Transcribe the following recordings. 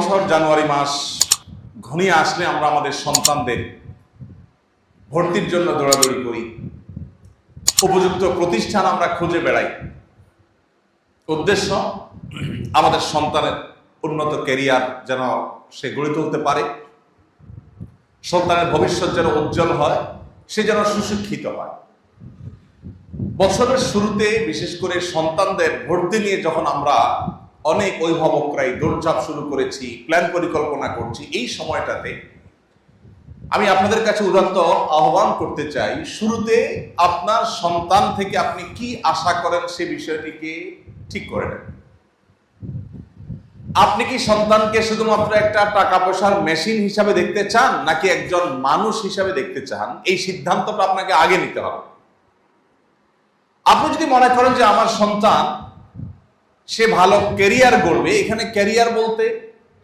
বছর জানুয়ারি মাস ঘনিয়ে আসলে আমরা আমাদের সন্তানদের ভর্তির জন্য দৌড়াদৌড়ি করি, উপযুক্ত প্রতিষ্ঠান আমরা খুঁজে বেড়াই। উদ্দেশ্য আমাদের সন্তানের উন্নত ক্যারিয়ার যেন সে গড়ে তুলতে পারে, সন্তানের ভবিষ্যৎ যেন উজ্জ্বল হয়, সে যেন সুশিক্ষিত হয়। বছরের শুরুতে বিশেষ করে সন্তানদের ভর্তি নিয়ে যখন আমরা অনেক অভিভাবকরাই দৌড়ঝাঁপ শুরু করেছি, প্ল্যান পরিকল্পনা করছি, এই সময়টাতে আমি আপনাদের কাছে উদাত্ত আহ্বান করতে চাই, শুরুতে আপনার সন্তান থেকে আপনি কি আশা করেন সে বিষয়টিকে ঠিক করে নেন। আপনি কি সন্তানকে শুধুমাত্র একটা টাকা পয়সার মেশিন হিসাবে দেখতে চান, নাকি একজন মানুষ হিসাবে দেখতে চান? এই সিদ্ধান্তটা আপনাকে আগে নিতে হবে। আপনি যদি মনে করেন যে আমার সন্তান সে ভালো ক্যারিয়ার গড়বে, এখানে ক্যারিয়ার বলতে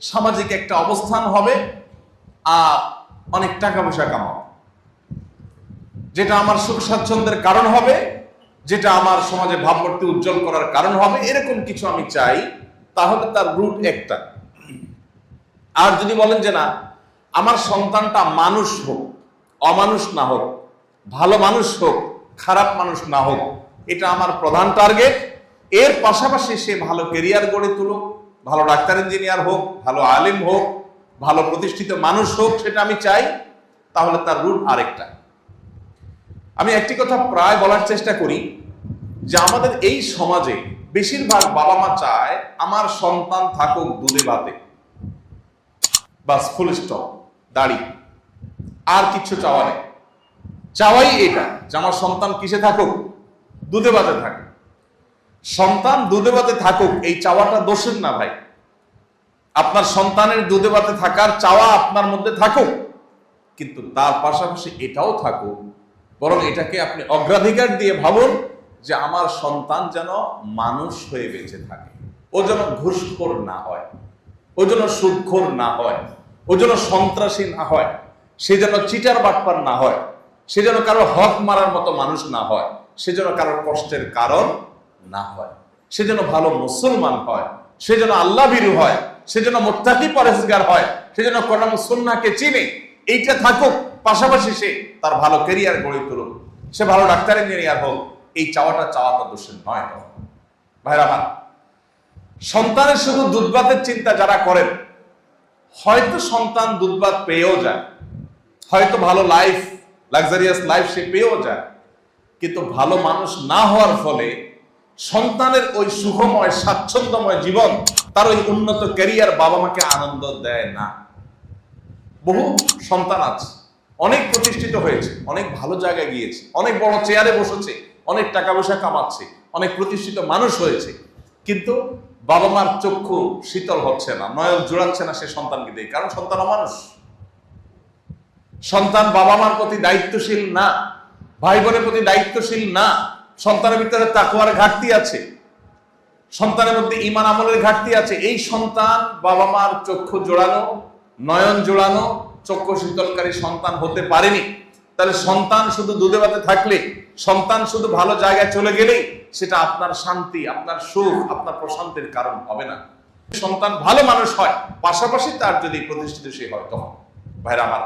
সামাজিক একটা অবস্থান হবে আর অনেক টাকা পয়সা কামাবো, যেটা আমার সুখ স্বাচ্ছন্দ্যের কারণ হবে, যেটা আমার সমাজে ভাবমূর্তি উজ্জ্বল করার কারণ হবে, এরকম কিছু আমি চাই, তাহলে তার রুট একটা। আর যদি বলেন যে না, আমার সন্তানটা মানুষ হোক, অমানুষ না হোক, ভালো মানুষ হোক, খারাপ মানুষ না হোক, এটা আমার প্রধান টার্গেট। এর পাশাপাশি সে ভালো ক্যারিয়ার গড়ে তুলুক, ভালো ডাক্তার ইঞ্জিনিয়ার হোক, ভালো আলেম হোক, ভালো প্রতিষ্ঠিত মানুষ হোক, সেটা আমি চাই, তাহলে তার রুট আরেকটা। আমি একটি কথা প্রায় বলার চেষ্টা করি যে আমাদের এই সমাজে বেশিরভাগ বাবা মা চায় আমার সন্তান থাকুক দুধে ভাতে, বাস, ফুল স্টপ, দাড়ি, আর কিছু চাওয়া নেই। চাওয়াই এটা যে আমার সন্তান কিসে থাকুক? দুধে ভাতে থাকুক। সন্তান দুধে ভাতে থাকুক, এই চাওয়াটা দোষের না ভাই। আপনার সন্তানের দুধে ভাতে থাকার চাওয়া আপনার মধ্যে থাকুক, কিন্তু তার পাশাপাশি এটাও থাকুক, বরং এটাকে আপনি অগ্রাধিকার দিয়ে ভাবুন যে আমার সন্তান যেন মানুষ হয়ে বেঁচে থাকে, ও যেন ঘুষখোর না হয়, ও যেন সুদখোর না হয়, ও যেন সন্ত্রাসী না হয়, সে যেন চিটার বাটপার না হয়, সে যেন কারোর হক মারার মতো মানুষ না হয়, সে যেন কারোর কষ্টের কারণ না হয়, সে যেন ভালো মুসলমান হয়, সে যেন আল্লাহ ভীরু হয়, সে যেন মুত্তাকি পরহেজগার হয়, সে যেন কোরআন ও সুন্নাহকে চিনে। এইটা থাকুক, পাশাপাশি সে তার ভালো ক্যারিয়ার গড়ে তুলুক, সে ভালো ডাক্তার ইঞ্জিনিয়ার হোক। এই চাওয়াটা দোষের নয়। ভাইরা আমার, সন্তানের শুধু দুধভাতের চিন্তা যারা করেন, হয়তো সন্তান দুধভাত পেয়েও যায়, হয়তো ভালো লাইফ, লাক্সারিয়াস লাইফ সে পেয়েও যায়, কিন্তু ভালো মানুষ না হওয়ার ফলে সন্তানের ওই সুখময় স্বাচ্ছন্দ্যময় জীবন, তার ওই উন্নত ক্যারিয়ার বাবা মাকে আনন্দ দেয় না। বহু সন্তান আছে, অনেক প্রতিষ্ঠিত হয়েছে, অনেক ভালো জায়গায় গিয়েছে, অনেক বড় চেয়ারে বসেছে, অনেক টাকা পয়সা কামাচ্ছে, অনেক প্রতিষ্ঠিত মানুষ হয়েছে, কিন্তু বাবা মার চক্ষু শীতল হচ্ছে না, নয়ন জোড়াচ্ছে না সে সন্তানকে দিয়ে। কারণ সন্তান অমানুষ, সন্তান বাবা মার প্রতি দায়িত্বশীল না, ভাই বোনের প্রতি দায়িত্বশীল না, সন্তানের ভিতরে তাকওয়ার ঘাটতি আছে, সন্তানের মধ্যে ঈমান আমলের ঘাটতি আছে। এই সন্তান বাবা মার চক্ষু জোড়ানো, নয়ন জোড়ানো, চক্ষু শীতলকারী সন্তান হতে পারেনি। তাহলে সন্তান শুধু দুধে ভাতে থাকলে, সন্তান শুধু ভালো জায়গায় চলে গেলেই সেটা আপনার শান্তি, আপনার সুখ, আপনার প্রশান্তির কারণ হবে না। সন্তান ভালো মানুষ হয়, পাশাপাশি তার যদি প্রতিষ্ঠিত সে হয় তখন। ভাইরা আমার,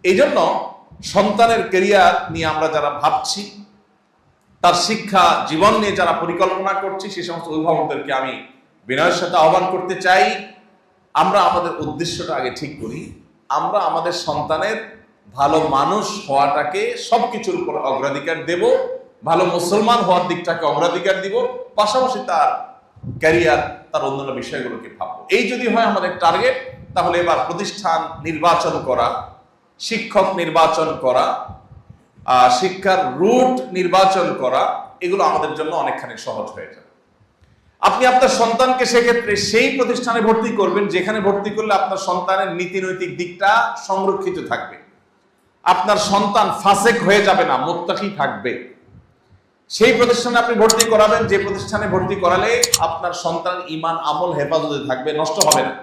এই জন্য সন্তানের ক্যারিয়ার নিয়ে আমরা যারা ভাবছি, তার শিক্ষা জীবন নিয়ে যারা পরিকল্পনা করছি, সে সমস্ত অভিভাবকদেরকে আমি বিনয়ের সাথে আহ্বান করতে চাই, আমরা আমাদের উদ্দেশ্যটা আগে ঠিক করি। আমরা আমাদের সন্তানের ভালো মানুষ হওয়াটাকে সবকিছুর উপর অগ্রাধিকার দেব, ভালো মুসলমান হওয়ার দিকটাকে অগ্রাধিকার দিব, পাশাপাশি তার ক্যারিয়ার, তার অন্যান্য বিষয়গুলোকে ভাববো। এই যদি হয় আমাদের টার্গেট, তাহলে এবার প্রতিষ্ঠান নির্বাচন করা, শিক্ষক নির্বাচন করা, শিক্ষার রুট নির্বাচন করা, এগুলো আমাদের জন্য অনেকখানি সহজ হয়ে যাবে। আপনি আপনার সন্তানকে সেক্ষেত্রে সেই প্রতিষ্ঠানে ভর্তি করবেন যেখানে ভর্তি করলে আপনার সন্তানের নীতি নৈতিক দিকটা সংরক্ষিত থাকবে, আপনার সন্তান ফাসেক হয়ে যাবে না, মুত্তাকি থাকবে। সেই প্রতিষ্ঠানে আপনি ভর্তি করাবেন যে প্রতিষ্ঠানে ভর্তি করালে আপনার সন্তান ঈমান আমল হেফাজতে থাকবে, নষ্ট হবে না।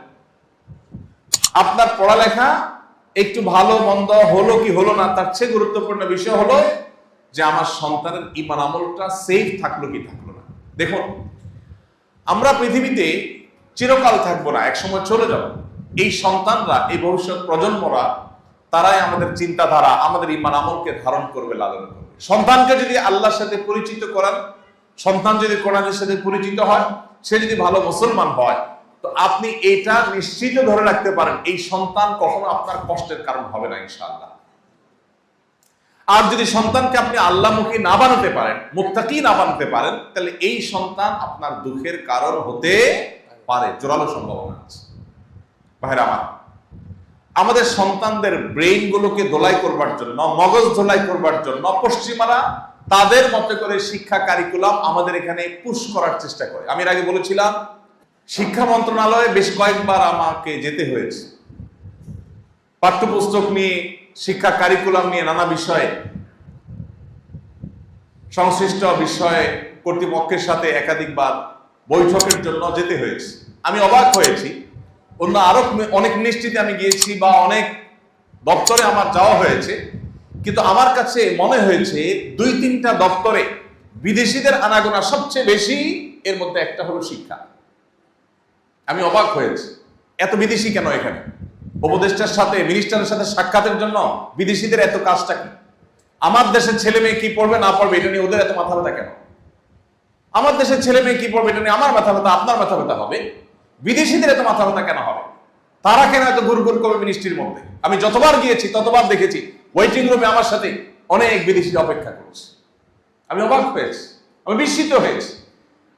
আপনার পড়ালেখা একটু ভালো মন্দ হলো কি হলো না, তার চেয়ে গুরুত্বপূর্ণ বিষয় হলো যে আমার সন্তানের ঈমান আমলটা সেফ থাকলো কি থাকলো না। দেখুন, আমরা পৃথিবীতে চিরকাল থাকবো না, একসময় চলে যাব। এই সন্তানরা, এই ভবিষ্যৎ প্রজন্মরা, তারাই আমাদের চিন্তাধারা, আমাদের ঈমান আমলকে ধারণ করবে, লালন করবে। সন্তানকে যদি আল্লাহর সাথে পরিচিত করান, সন্তান যদি কোরআনের সাথে পরিচিত হয়, সে যদি ভালো মুসলমান হয়, তো আপনি এটা নিশ্চিত ধরে রাখতে পারেন এই সন্তান কখনো আপনার কষ্টের কারণ হবে না ইনশাআল্লাহ। আর যদি সন্তানকে আপনি আল্লাহমুখী না বানাতে পারেন, মুত্তাকি না বানাতে পারেন, তাহলে এই সন্তান আপনার দুঃখের কারণ হতে পারে, জোরালো সম্ভাবনা আছে। ভাইরা আমার, আমাদের সন্তানদের ব্রেইন গুলোকে ধোলাই করবার জন্য, মগজ ধোলাই করবার জন্য পশ্চিমারা তাদের মতো করে শিক্ষা কারিকুলাম আমাদের এখানে পুশ করার চেষ্টা করে। আমি এর আগে বলেছিলাম, শিক্ষা মন্ত্রণালয়ে বেশ কয়েকবার আমাকে যেতে হয়েছে পাঠ্যপুস্তক নিয়ে, শিক্ষা কারিকুলাম নিয়ে নানা বিষয়ে, সংশ্লিষ্ট বিষয়ে কর্তৃপক্ষের সাথে একাধিকবার বৈঠকের জন্য যেতে হয়েছে। আমি অবাক হয়েছি, অন্য আরো অনেক মিনিস্ট্রিতে আমি গিয়েছি বা অনেক দপ্তরে আমার যাওয়া হয়েছে, কিন্তু আমার কাছে মনে হয়েছে 2-3টা দপ্তরে বিদেশিদের আনাগোনা সবচেয়ে বেশি, এর মধ্যে একটা হলো শিক্ষা। আমি অবাক হয়েছি, এত বিদেশি কেন এখানে? উপদেষ্টার সাথে, মিনিস্টারের সাথে সাক্ষাতের জন্য বিদেশিদের এত কাজটা কি? আমার দেশের ছেলে মেয়ে কি পড়বে না পড়বে এটা নিয়ে ওদের এত মাথা ব্যথা কেন? আমার দেশের ছেলে মেয়ে কি পড়বে এটা নিয়ে আমার মাথা ব্যথা, আপনার মাথা ব্যথা হবে, বিদেশিদের এত মাথা ব্যথা কেন হবে? তারা কেন এত গুড় করবে মিনিস্ট্রির মধ্যে? আমি যতবার গিয়েছি ততবার দেখেছি ওয়েটিং রুমে আমার সাথে অনেক বিদেশি অপেক্ষা করছে। আমি অবাক হয়েছি, আমি বিস্মিত হয়েছি।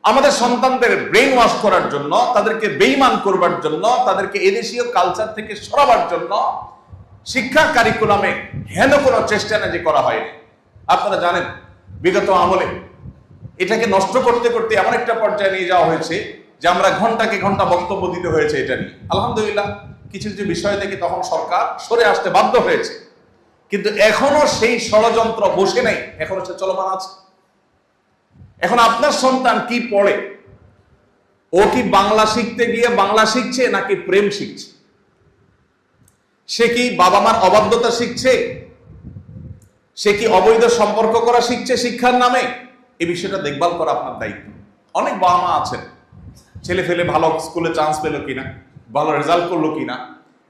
আমাদের সন্তানদের ব্রেইন ওয়াশ করার জন্য, তাদেরকে বেঈমান করবার জন্য, তাদেরকে এদেশীয় কালচার থেকে সরাবার জন্য শিক্ষা কারিকুলামে হেন কোনো চেষ্টা না যে করা হয়নি। আপনারা জানেন, বিগত আমলে এটাকে নষ্ট করতে করতে এমন একটা পর্যায়ে নিয়ে যাওয়া হয়েছে যে আমরা ঘন্টাকে ঘন্টা বক্তব্য দিতে হয়েছে এটা নিয়ে। আলহামদুলিল্লাহ, কিছু কিছু বিষয় থেকে তখন সরকার সরে আসতে বাধ্য হয়েছে, কিন্তু এখনো সেই ষড়যন্ত্র বসে নাই, এখনো সে চলমান আছে। এখন আপনার সন্তান কি পড়ে? ও কি বাংলা শিখতে গিয়ে বাংলা শিখছে নাকি প্রেম শিখছে? সে কি বাবা মার অবাধ্যতা শিখছে? সে কি অবৈধ সম্পর্ক করা শিখছে শিক্ষার নামে? এই বিষয়টা দেখভাল করা আপনার দায়িত্ব। অনেক বাবা মা আছেন, ছেলে ফেলে ভালো স্কুলে চান্স পেলো কিনা, ভালো রেজাল্ট করলো কিনা,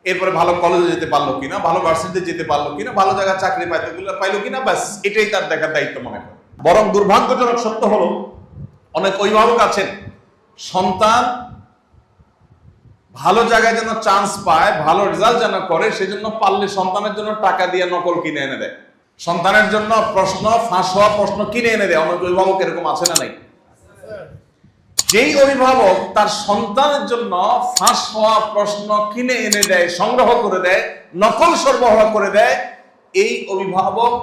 এরপরে ভালো কলেজে যেতে পারলো কিনা, ভালো ভার্সিটিতে যেতে পারলো কিনা, ভালো জায়গায় চাকরি পাইলো কিনা, ব্যাস এটাই তার দেখার দায়িত্ব মনে করে। বরং দুর্ভাগ্যজনক সত্য হলো, অনেক অভিভাবক আছেন সন্তান ভালো জায়গায় যেন চান্স পায়, ভালো রেজাল্ট যেন করে, সেজন্য পারলে সন্তানের জন্য টাকা দিয়ে নকল কিনে এনে দেয়, সন্তানের জন্য প্রশ্ন, ফাঁস হওয়া প্রশ্ন কিনে এনে দেয়। অনেক অভিভাবক এরকম আছে না নাই? যেই অভিভাবক তার সন্তানের জন্য ফাঁস হওয়া প্রশ্ন কিনে এনে দেয়, সংগ্রহ করে দেয়, নকল সরবরাহ করে দেয়, এই অভিভাবক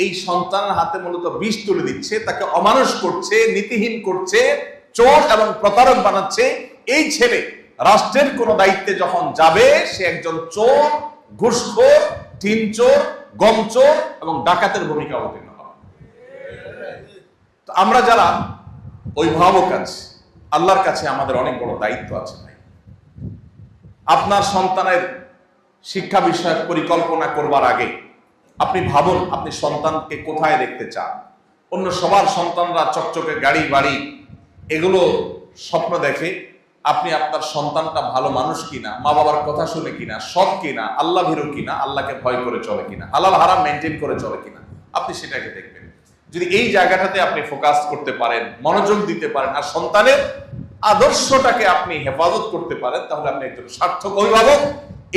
এই সন্তানের হাতে মূলত বিষ তুলে দিচ্ছে, তাকে অমানুষ করছে, নীতিহীন করছে, চোর এবং প্রতারক বানাচ্ছে। এই ছেলে রাষ্ট্রের কোন দায়িত্বে যখন যাবে, সে একজন চোর, ঘুষখোর, টিনচোর, গমচোর এবং ডাকাতের ভূমিকা অবতীর্ণ হবে। আমরা যারা অভিভাবক আছি, আল্লাহর কাছে আমাদের অনেক বড় দায়িত্ব আছে ভাই। আপনার সন্তানের শিক্ষা বিষয়ক পরিকল্পনা করবার আগে আপনি ভাবুন, আপনি সন্তানকে কোথায় দেখতে চান। অন্য সবার সন্তানরা চকচকে গাড়ি বাড়ি এগুলো স্বপ্ন দেখে, আপনি আপনার সন্তানটা ভালো মানুষ কিনা, মা বাবার কথা শুনে কিনা, সৎ কিনা, আল্লাহ ভীরু কিনা, আল্লাহকে ভয় করে চলে কিনা, হালাল হারাম মেনটেন করে চলে কিনা, আপনি সেটাকে দেখবেন। যদি এই জায়গাটাতে আপনি ফোকাস করতে পারেন, মনোযোগ দিতে পারেন, আর সন্তানের আদর্শটাকে আপনি হেফাজত করতে পারেন, তাহলে আপনি একজন সার্থক অভিভাবক।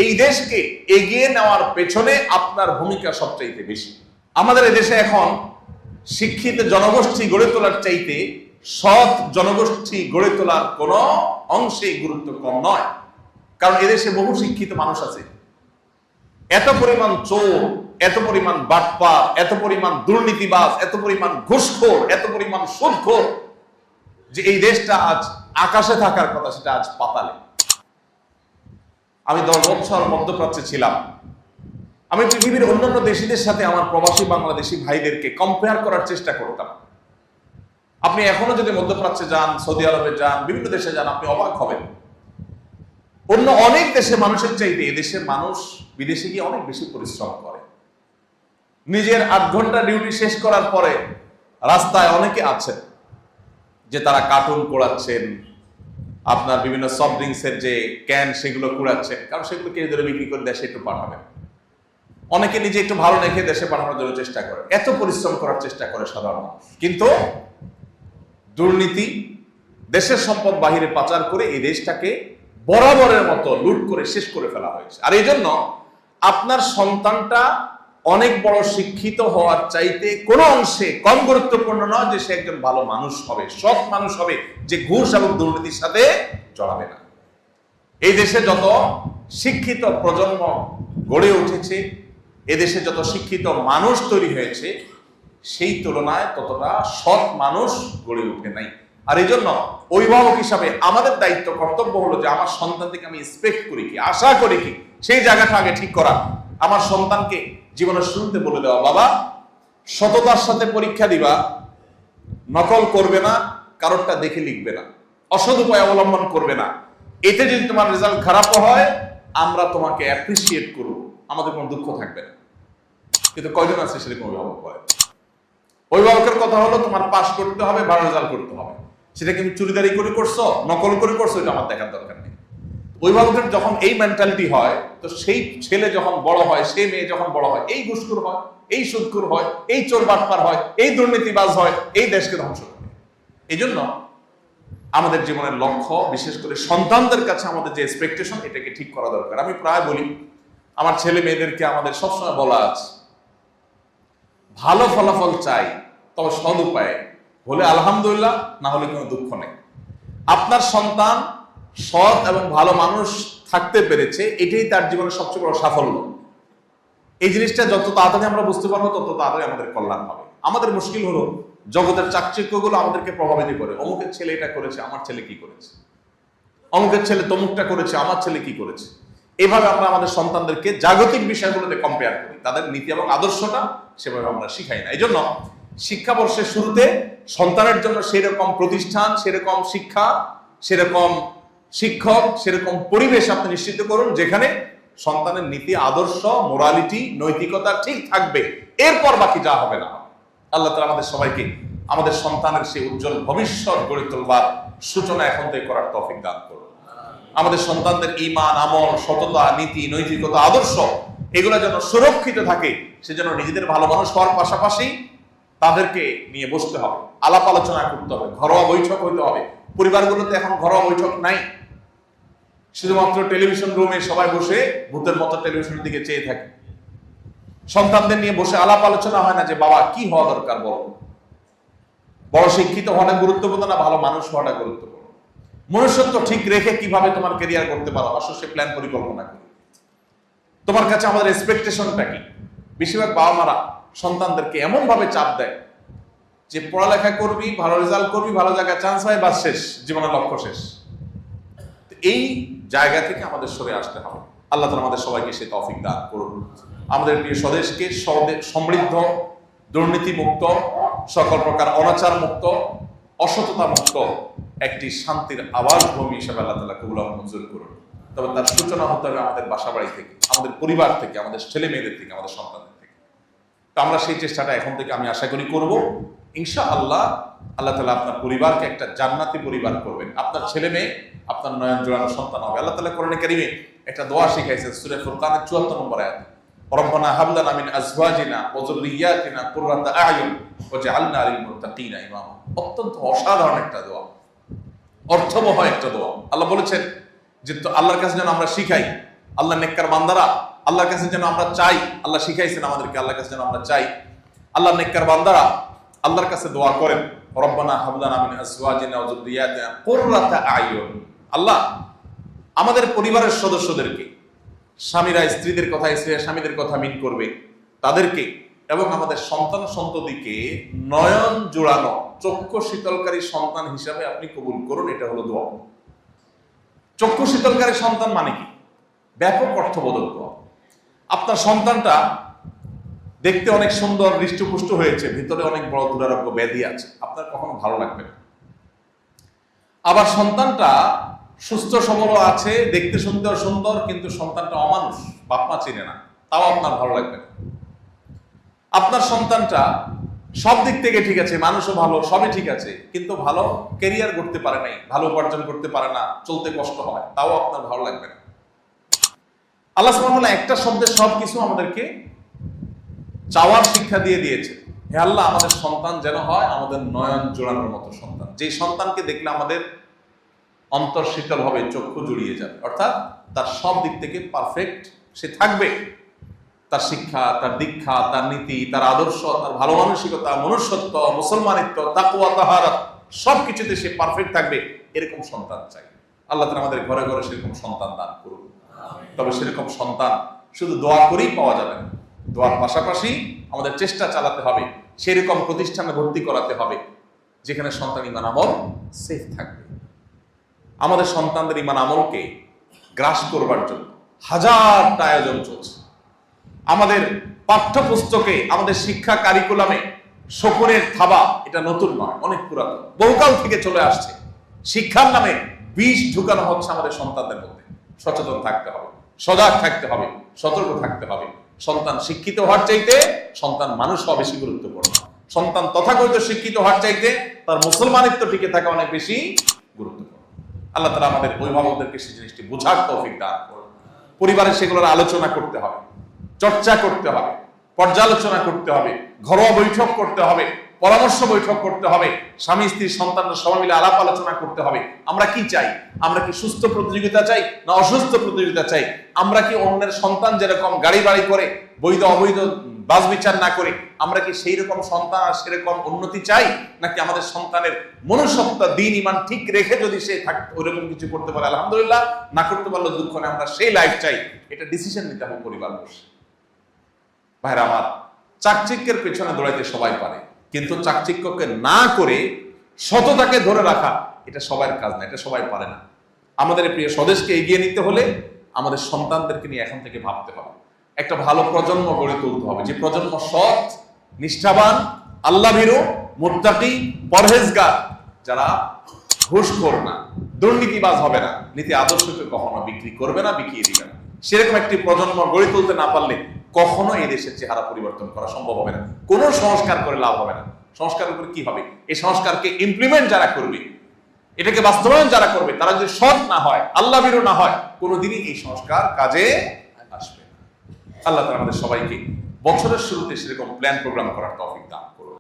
এই দেশকে এগিয়ে নেওয়ার পেছনে আপনার ভূমিকা সবচাইতে বেশি। আমাদের এদেশে এখন শিক্ষিত জনগোষ্ঠী গড়ে তোলার চাইতে সৎ জনগোষ্ঠী গড়ে তোলার কোন অংশেই গুরুত্ব কম নয়। কারণ এদেশে বহু শিক্ষিত মানুষ আছে, এত পরিমাণ চোর, এত পরিমাণ বাটপার, এত পরিমাণ দুর্নীতিবাজ, এত পরিমাণ ঘুষখোর, এত পরিমাণ সুদখোর, যে এই দেশটা আজ আকাশে থাকার কথা সেটা আজ পাতালে। আমি 10 বছর মধ্যপ্রাচ্যে ছিলাম। আমি পৃথিবীর অন্যান্য দেশীদের সাথে আমার প্রবাসী বাংলাদেশি ভাইদেরকে কম্পেয়ার করার চেষ্টা করতাম। আপনি এখনো যদি মধ্যপ্রাচ্যে যান, সৌদি আরবে যান, বিভিন্ন দেশে যান, আপনি অবাক হবেন। অন্য অনেক দেশে মানুষের চাইতে এদেশের মানুষ বিদেশে গিয়ে অনেক বেশি পরিশ্রম করে। নিজের 8 ঘন্টা ডিউটি শেষ করার পরে রাস্তায় অনেকে আছেন যে তারা কার্টুন পোড়াচ্ছেন, আপনার বিভিন্ন সফট ড্রিঙ্কসের যে ক্যান সেগুলো কুড়াচ্ছেন, কারণ সেগুলো কেউ ধরে বিক্রি করে দেশে একটু পাঠাবেন। অনেকে নিজে একটু ভালো রেখে দেশে পাঠানোর জন্য চেষ্টা করে, এত পরিশ্রম করার চেষ্টা করে সাধারণ মানুষ, কিন্তু দুর্নীতি, দেশের সম্পদ বাহিরে পাচার করে এই দেশটাকে বরাবরের মতো লুট করে শেষ করে ফেলা হয়েছে। আর এই জন্য আপনার সন্তানটা অনেক বড় শিক্ষিত হওয়ার চাইতে কোনো অংশে কম গুরুত্বপূর্ণ নয় যে সে একজন ভালো মানুষ হবে, সৎ মানুষ হবে, যে ঘুষ এবং দুর্নীতির সাথে জড়াবে না। এই দেশে যত শিক্ষিত প্রজন্ম গড়ে উঠেছে, এদেশে যত শিক্ষিত মানুষ তৈরি হয়েছে, সেই তুলনায় ততটা সৎ মানুষ গড়ে উঠে নাই। আর এই জন্য অভিভাবক হিসাবে আমাদের দায়িত্ব, কর্তব্য হলো যে আমার সন্তান থেকে আমি এক্সপেক্ট করি কি, আশা করি কি, সেই জায়গাটা আগে ঠিক করা। আমার সন্তানকে জীবনের শুরুতে বলে দেওয়া, বাবা সততার সাথে পরীক্ষা দিবা, নকল করবে না, কারোরটা দেখে লিখবে না, অসৎ উপায় অবলম্বন করবে না। এতে যদি তোমার রেজাল্ট খারাপও হয়, আমরা তোমাকে অ্যাপ্রিসিয়েট করব, আমাদের কোনো দুঃখ থাকবে না। কিন্তু কয়জন আছে সেরকম অভিভাবক বলে? অভিভাবকের কথা হলো তোমার পাস করতে হবে, ভালো রেজাল্ট করতে হবে। সেটা কিন্তু চুরিদারি করে করছো, নকল করে করছো, এটা আমার দেখার দরকার নেই। অভিভাবকের যখন এই মেন্টালিটি হয়, তো সেই ছেলে যখন বড় হয়, সেই মেয়ে যখন বড় হয়, এই ঘুষখোর হয়, এই সুদখোর হয়, এই চোর বাটপার হয়, এই দুর্নীতিবাজ হয়, এই দেশকে ধ্বংস করে। এই জন্য আমাদের জীবনের লক্ষ্য, বিশেষ করে সন্তানদের কাছে আমাদের যে এক্সপেকটেশন, এটাকে ঠিক করা দরকার। আমি প্রায় বলি, আমার ছেলে মেয়েদেরকে আমাদের সবসময় বলা আছে, ভালো ফলাফল চাই, তবে সৎ উপায়ে হলে আলহামদুলিল্লাহ, না হলে কোনো দুঃখ নেই। আপনার সন্তান সৎ এবং ভালো মানুষ থাকতে পেরেছে, এটাই তার জীবনের সবচেয়ে বড় সাফল্য। এই জিনিসটা যত তাড়াতাড়ি আমরা বুঝতে পারবো, তত তাড়াতাড়ি আমাদের কল্যাণ হবে। আমাদের মুশকিল হলো, জগতের চাকচিক্যগুলো আমাদেরকে প্রভাবিত করে। অমুকের ছেলে এটা করেছে, আমার ছেলে কি করেছে, অমুকের ছেলে তমুকটা করেছে, আমার ছেলে কি করেছে। এভাবে আমরা আমাদের সন্তানদেরকে জাগতিক বিষয়গুলোতে কম্পেয়ার করি, তাদের নীতি এবং আদর্শটা সেভাবে আমরা শিখাই না। এই জন্য শিক্ষাবর্ষের শুরুতে সন্তানের জন্য সেরকম প্রতিষ্ঠান, সেরকম শিক্ষা, সেরকম শিক্ষক, সেরকম পরিবেশ আপনি নিশ্চিত করুন, যেখানে সন্তানের নীতি, আদর্শ, মোরালিটি, নৈতিকতা ঠিক থাকবে। এরপর বাকি যা হবে না। আল্লাহ তাআলা আমাদের সবাইকে আমাদের সন্তানের সেই উজ্জ্বল ভবিষ্যৎ গড়ে তোলবার সূচনা এখন থেকে করার তৌফিক দান করুন। আমাদের সন্তানদের ঈমান, আমল, সততা, নীতি, নৈতিকতা, আদর্শ, এগুলো যেন সুরক্ষিত থাকে। সেজন্য নিজেদের ভালো মানুষ হওয়ার পাশাপাশি তাদেরকে নিয়ে বসতে হবে, আলাপ আলোচনা করতে হবে, ঘরোয়া বৈঠক হইতে হবে। পরিবারগুলোতে এখন ঘরোয়া বৈঠক নাই, শুধুমাত্র টেলিভিশন রুমে সবাই বসে ভূতের মতো টেলিভিশনের দিকে চেয়ে থাকে। সন্তানদের নিয়ে বসে আলাপ আলোচনা হয় না যে বাবা কি হওয়া দরকার, বড় শিক্ষিত হওয়াটা গুরুত্বপূর্ণ না ভালো মানুষ হওয়াটা গুরুত্বপূর্ণ। মনুষ্যত্ব ঠিক রেখে কিভাবে তোমার ক্যারিয়ার করতে পারো, আসলে সে প্ল্যান পরিকল্পনা করি। তোমার কাছে আমাদের এক্সপেকটেশনটা কি? বেশিরভাগ বাবা মারা সন্তানদেরকে এমন ভাবে চাপ দেয় যে পড়ালেখা করবি, ভালো রেজাল্ট করবি, ভালো জায়গায় চান্স হয়, বাস শেষ, জীবনের লক্ষ্য শেষ। এই জায়গা থেকে আমাদের সরে আসতে হবে। আল্লাহ তাআলা আমাদের সবাইকে সে তৌফিক দান করুন। আমাদের প্রিয় স্বদেশকে সমৃদ্ধ, দুর্নীতি মুক্ত, সকল প্রকার অনাচার মুক্ত, অসততা মুক্ত একটি শান্তির আবাস ভূমি হিসেবে আল্লাহ তাআলা কবুল ও মঞ্জুর করুন। তবে তার সূচনা হতে হবে আমাদের বাসা বাড়ি থেকে, আমাদের পরিবার থেকে, আমাদের ছেলে মেয়েদের থেকে, আমাদের সন্তানদের থেকে। তো আমরা সেই চেষ্টাটা এখন থেকে আমি আশা করি করব। ইনশাআল্লাহ আল্লাহ তাআলা আপনার পরিবারকে একটা জান্নাতি পরিবার করবেন। আপনার ছেলে মেয়ে আপনার নয়ন জোড়ানো সন্তান হবে। আল্লাহ তাআলা কোরআনে কারীমে একটা দোয়া শিখাইছেন, সূরা ফুরকানের 74 নম্বর আয়াত, রব্বানা হাব লানা মিন আজওয়াজিনা ওয়া যুররিয়াতিনা কুররাতা আ'য়ুন ওয়াজআলনা লিল মুত্তাকিনা ইমামা। অত্যন্ত অসাধারণ একটা দোয়া, অর্থবহ একটা দোয়া। আল্লাহ বলেছেন যে আল্লাহর কাছে যেন আমরা শিখাই, আল্লাহ নেককার বান্দারা আল্লাহর কাছে যেন আমরা চাই, আল্লাহ শিখাইছেন আমাদেরকে আল্লাহর কাছে যেন আমরা চাই, আল্লাহ নেককার বান্দারা আল্লাহর কাছে দোয়া করেন, রব্বানা হাব লানা মিন আজওয়াজিনা ওয়া যুররিয়াতিনা কুররাতা আ'য়ুন। আল্লাহ আমাদের পরিবারের সদস্যদেরকে, স্বামীরা স্ত্রীদের কথা, স্ত্রীরা স্বামীদের কথা মিন করবে, তাদেরকে এবং আমাদের সন্তান সন্ততিকে নয়ন জোড়ানো, চক্ষু শীতলকারী সন্তান হিসাবে আপনি কবুল করুন। এটা হলো দোয়া। চক্ষু শীতলকারী সন্তান মানে কি? ব্যাপক অর্থবোধক দোয়া। আপনার সন্তানটা দেখতে অনেক সুন্দর, হৃষ্টপুষ্ট হয়েছে, ভিতরে অনেক বড় দুরারোগ্য ব্যাধি আছে, আপনার কখনো ভালো লাগবে না। আবার সন্তানটা সুস্থ সবল আছে, দেখতে শুনতেও সুন্দর, কিন্তু সন্তানটা অমানুষ, বাপ মা চিনে না, তাও আপনার ভালো লাগবে না। আপনার সন্তানটা সব দিক থেকে ঠিক আছে, মানুষও ভালো, সবই ঠিক আছে, কিন্তু ভালো ক্যারিয়ার করতে পারে নাই, ভালো উপার্জন করতে পারে না, চলতে কষ্ট হয়, তাও আপনার ভালো লাগবে না। আল্লাহ সুবহানাহু ওয়া তাআলা একটা শব্দে সবকিছু আমাদেরকে চাওয়ার শিক্ষা দিয়ে দিয়েছে। হে আল্লাহ, আমাদের সন্তান যেন হয় আমাদের নয়ন জোড়ানোর মতো সন্তান, যে সন্তানকে দেখলে আমাদের অন্তর শীতল হবে, চক্ষু জুড়িয়ে যাবে, অর্থাৎ তার সব দিক থেকে পারফেক্ট সে থাকবে। তার শিক্ষা, তার দীক্ষা, তার নীতি, তার আদর্শ, তার ভালো মানসিকতা, মনুষ্যত্ব, মুসলমানিত্ব, তাকওয়া, তাহারাত সবকিছুতে সে পারফেক্ট থাকবে, এরকম সন্তান চাই। আল্লাহ তাআলা আমাদের ঘরে ঘরে সেরকম সন্তান দান করুন। তবে সেরকম সন্তান শুধু দোয়া করেই পাওয়া যাবে না, দোয়ার পাশাপাশি আমাদের চেষ্টা চালাতে হবে, সেরকম প্রতিষ্ঠানে ভর্তি করাতে হবে যেখানে সন্তান ঈমান আমল সেফ থাকবে। আমাদের সন্তানদের ঈমান আমলকে গ্রাস করবার জন্য হাজারটা আয়োজন চলছে। আমাদের পাঠ্যপুস্তকে, আমাদের শিক্ষা কারিকুলামে শকুনের থাবা এটা নতুন নয়, অনেক পুরাতন, বহুকাল থেকে চলে আসছে। শিক্ষার নামে বিষ ঢুকানো হচ্ছে আমাদের সন্তানদের মধ্যে। সচেতন থাকতে হবে, সজাগ থাকতে হবে, সতর্ক থাকতে হবে। সন্তান শিক্ষিত হওয়ার চাইতে সন্তান মানুষ হওয়া বেশি গুরুত্বপূর্ণ। সন্তান তথাকথিত শিক্ষিত হওয়ার চাইতে তার মুসলমানিত্ব টিকে থাকা অনেক বেশি গুরুত্বপূর্ণ। আল্লাহ তাআলা আমাদের অভিভাবকদেরকে সেই জিনিসটি বোঝার তৌফিক দান করুন। পরিবারে সেগুলোর আলোচনা করতে হবে, চর্চা করতে হবে, পর্যালোচনা করতে হবে, ঘরোয়া বৈঠক করতে হবে, পরামর্শ বৈঠক করতে হবে, স্বামী স্ত্রী সন্তানরা সবাই মিলে আলাপ আলোচনা করতে হবে। আমরা কি চাই? আমরা কি সুস্থ প্রতিযোগিতা চাই না অসুস্থ প্রতিযোগিতা চাই? আমরা কি অন্যের সন্তান যেরকম গাড়ি বাড়ি করে বৈধ অবৈধ বাস বিচার না করে আমরা কি সেই রকম সন্তান আর সেরকম উন্নতি চাই, নাকি আমাদের সন্তানের মনুষ্যত্ব, দ্বীন, ঈমান ঠিক রেখে যদি সে ওইরকম কিছু করতে পারে আলহামদুলিল্লাহ, না করতে পারলে দুঃখ নেই, আমরা সেই লাইফ চাই। এটা ডিসিশন নিতে হবে পরিবার বসে। ভাইরা আমার, চাকচিক্যের পেছনে দৌড়াইতে সবাই পারে, কিন্তু চাকচিক্যকে না করে সততাকে ধরে রাখা এটা সবার কাজ না, এটা সবাই পারে না। আমাদের প্রিয় স্বদেশকে এগিয়ে নিতে হলে আমাদের সন্তানদেরকে নিয়ে এখন থেকে ভাবতে হবে। একটা ভালো প্রজন্ম গড়ে তুলতে হবে, যে প্রজন্ম সৎ, নিষ্ঠাবান, আল্লাহ ভীরু, মুত্তাকি, পরহেজগার, যারা ঘুষখোর না, দুর্নীতিবাজ হবে না, নীতি আদর্শকে কখনো বিক্রি করবে না, বিকিয়ে দিবে না। সেরকম একটি প্রজন্ম গড়ে তুলতে না পারলে কখনো এই দেশের চেহারা পরিবর্তন করা সম্ভব হবে না। কোনো সংস্কার করে লাভ হবে না। সংস্কার করে কি হবে? এই সংস্কারকে ইমপ্লিমেন্ট যারা করবে, এটাকে বাস্তবায়ন যারা করবে, তারা যদি সৎ না হয়, আল্লাহ ভীরু না হয়, কোনোদিনই এই সংস্কার কাজে আসবে না। আল্লাহ তাআলা আমাদের সবাইকে বছরের শুরুতে সেরকম প্ল্যান প্রোগ্রাম করার তৌফিক দান করুন।